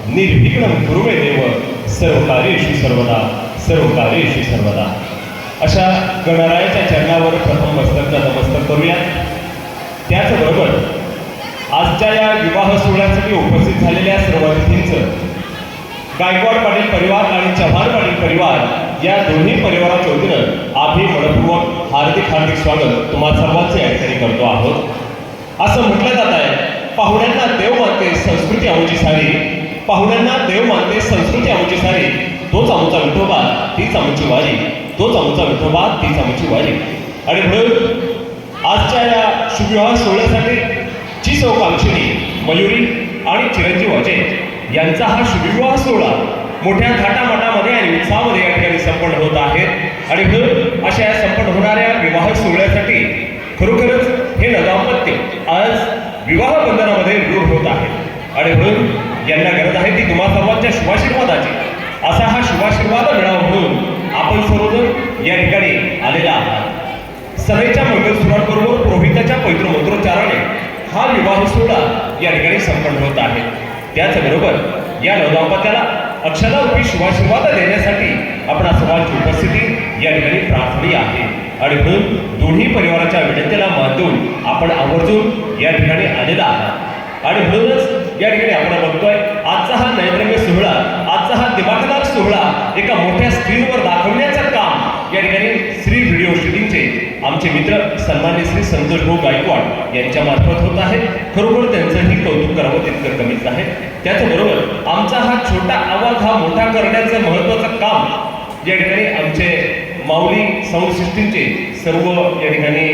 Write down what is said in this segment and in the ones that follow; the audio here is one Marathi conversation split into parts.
निर्विघ्नं कुरु मे देव सर्वकार्येषु सर्वदा सर्वकार्येषु सर्वदा. अशा गणरायाच्या चरणावर प्रथम नमस्कार करूया. त्याचबरोबर आजच्या या विवाह सोहळ्यासाठी उपस्थित झालेल्या सर्व अतिथींचं गायकवाड पाटील परिवार आणि चव्हाण पाटील परिवार या दोन्ही परिवाराच्या वतीनं आम्ही मनपूर्वक हार्दिक स्वागत तुम्हा सर्वांचे या ठिकाणी करतो आहोत. असं म्हटलं जात आहे, पाहुण्यांना देव मानते संस्कृती आमची सारी, पाहुण्यांना देव मानते संस्कृती आमची सारी, तोच आमचा विठोबा तीच आमची वारी, तोच आमचा विठोबा तीच आमची वारी. आणि म्हणून आजच्या या शुभविवाह सोहळ्यासाठी ची सौकांक्षिणी मयुरी आणि चिरंजीव अजय यांचा हा शुभविवाह सोहळा मोठ्या थाटामाटामध्ये आणि उत्साहामध्ये या ठिकाणी संपन्न होत आहे. आणि म्हणून अशा या संपन्न होणाऱ्या विवाह सोहळ्यासाठी खरोखरच हे नवदाम्पत्य आज विवाह बंधनामध्ये रूढ होत आहे. आणि म्हणून यांना गरज आहे ती तुम्हा सर्वांच्या शुभाशीर्वादाची. असा हा शुभाशीर्वाद मिळावा म्हणून आपण सर्वजण या ठिकाणी आलेला आहात. सदैच्या मंगलसुरांबरोबर पुरोहिताच्या पवित्र मंत्रोच्चाराने हा विवाह सोहळा या ठिकाणी संपन्न होत आहे. त्याचबरोबर या नवदाम्पत्याला अक्षतारूपी शुभाशीर्वाद देण्यासाठी आपण सर्वांची उपस्थिती या ठिकाणी प्रार्थनीय आहे. आणि म्हणून दोन्ही परिवाराच्या विनंतीला मान देऊन आपण आवर्जून या ठिकाणी आलेला आहात. आणि म्हणूनच या ठिकाणी आपण बघतोय आजचा हा नयनरम्य सोहळा, आजचा हा दिमाखदार सोहळा एका मोठ्या स्क्रीनवर दाखवण्याचं काम या ठिकाणी श्री व्हिडिओ शूटिंगचे आमचे मित्र सन्मान्य श्री संतोष भाऊ गायकवाड यांच्या मार्फत होत आहे. खरोखर त्यांचंही कौतुक करावं तितकं कमीच आहे. त्याचबरोबर आमचा हा छोटा आवाज हा मोठा करण्याचं महत्त्वाचं काम या ठिकाणी आमचे माऊली साऊंड सिस्टीमचे सर्व या ठिकाणी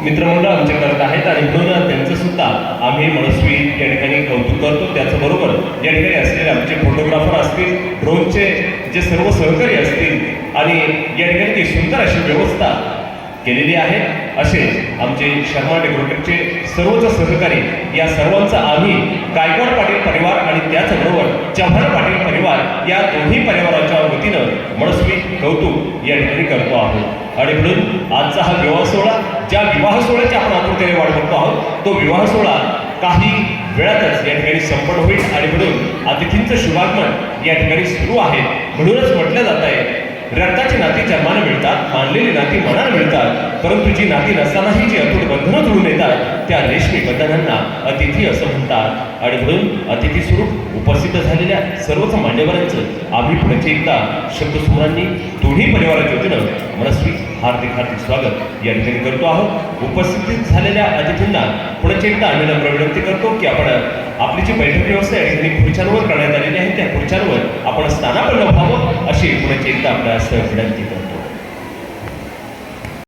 मित्रमंडळ आमचे करत आहेत. आणि म्हणून त्यांचं सुद्धा आम्ही मनस्वी या ठिकाणी कौतुक करतो. त्याचबरोबर या ठिकाणी असलेले आमचे फोटोग्राफर असतील, ड्रोनचे जे सर्व सहकारी असतील आणि या ठिकाणी ती सुंदर अशी व्यवस्था केलेली आहे असे आमचे शर्मा डेकोरेटरचे सर्वच सहकारी, या सर्वांचा आम्ही गायकवाड पाटील परिवार आणि त्याचबरोबर चव्हाण पाटील परिवार या दोन्ही परिवाराच्या वतीनं मनस्वी कौतुक या ठिकाणी करतो आहोत. आणि म्हणून आजचा हा विवाह सोहळा, ज्या विवाह सोहळ्याची आपण आतुरतेने वाट बघतो आहोत, तो विवाह सोहळा काही वेळातच या ठिकाणी संपन्न होईल. आणि म्हणून अतिथींचं शुभागमन या ठिकाणी सुरू आहे. म्हणूनच म्हटलं जात आहे, रक्ताची नाती जन्माने मिळतात, मानलेली नाती मनाला मिळतात, परंतु जी नाती नसतानाही जी अतूट बंधनं जुळून येतात त्या रेशमी बंधनांना अतिथी असं म्हणतात. आणि म्हणून अतिथी स्वरूप उपस्थित झालेल्या सर्वच मान्यवरांचं आम्ही पुढचे एकदा शब्दसुमरांनी दोन्ही परिवाराच्या वतीनं मनस्वी हार्दिक स्वागत या ठिकाणी करतो आहोत. उपस्थित झालेल्या अतिथींना पुढचे एकदा आम्ही नम्र विनंती करतो की आपण आपली जी बैठक व्यवस्था या ठिकाणी खुर्च्यांवर करण्यात आलेली आहे त्या खुर्च्यांवर आपण स्थानापन्न व्हावं अशी पुढचे एकदा आपल्यास विनंती करतो.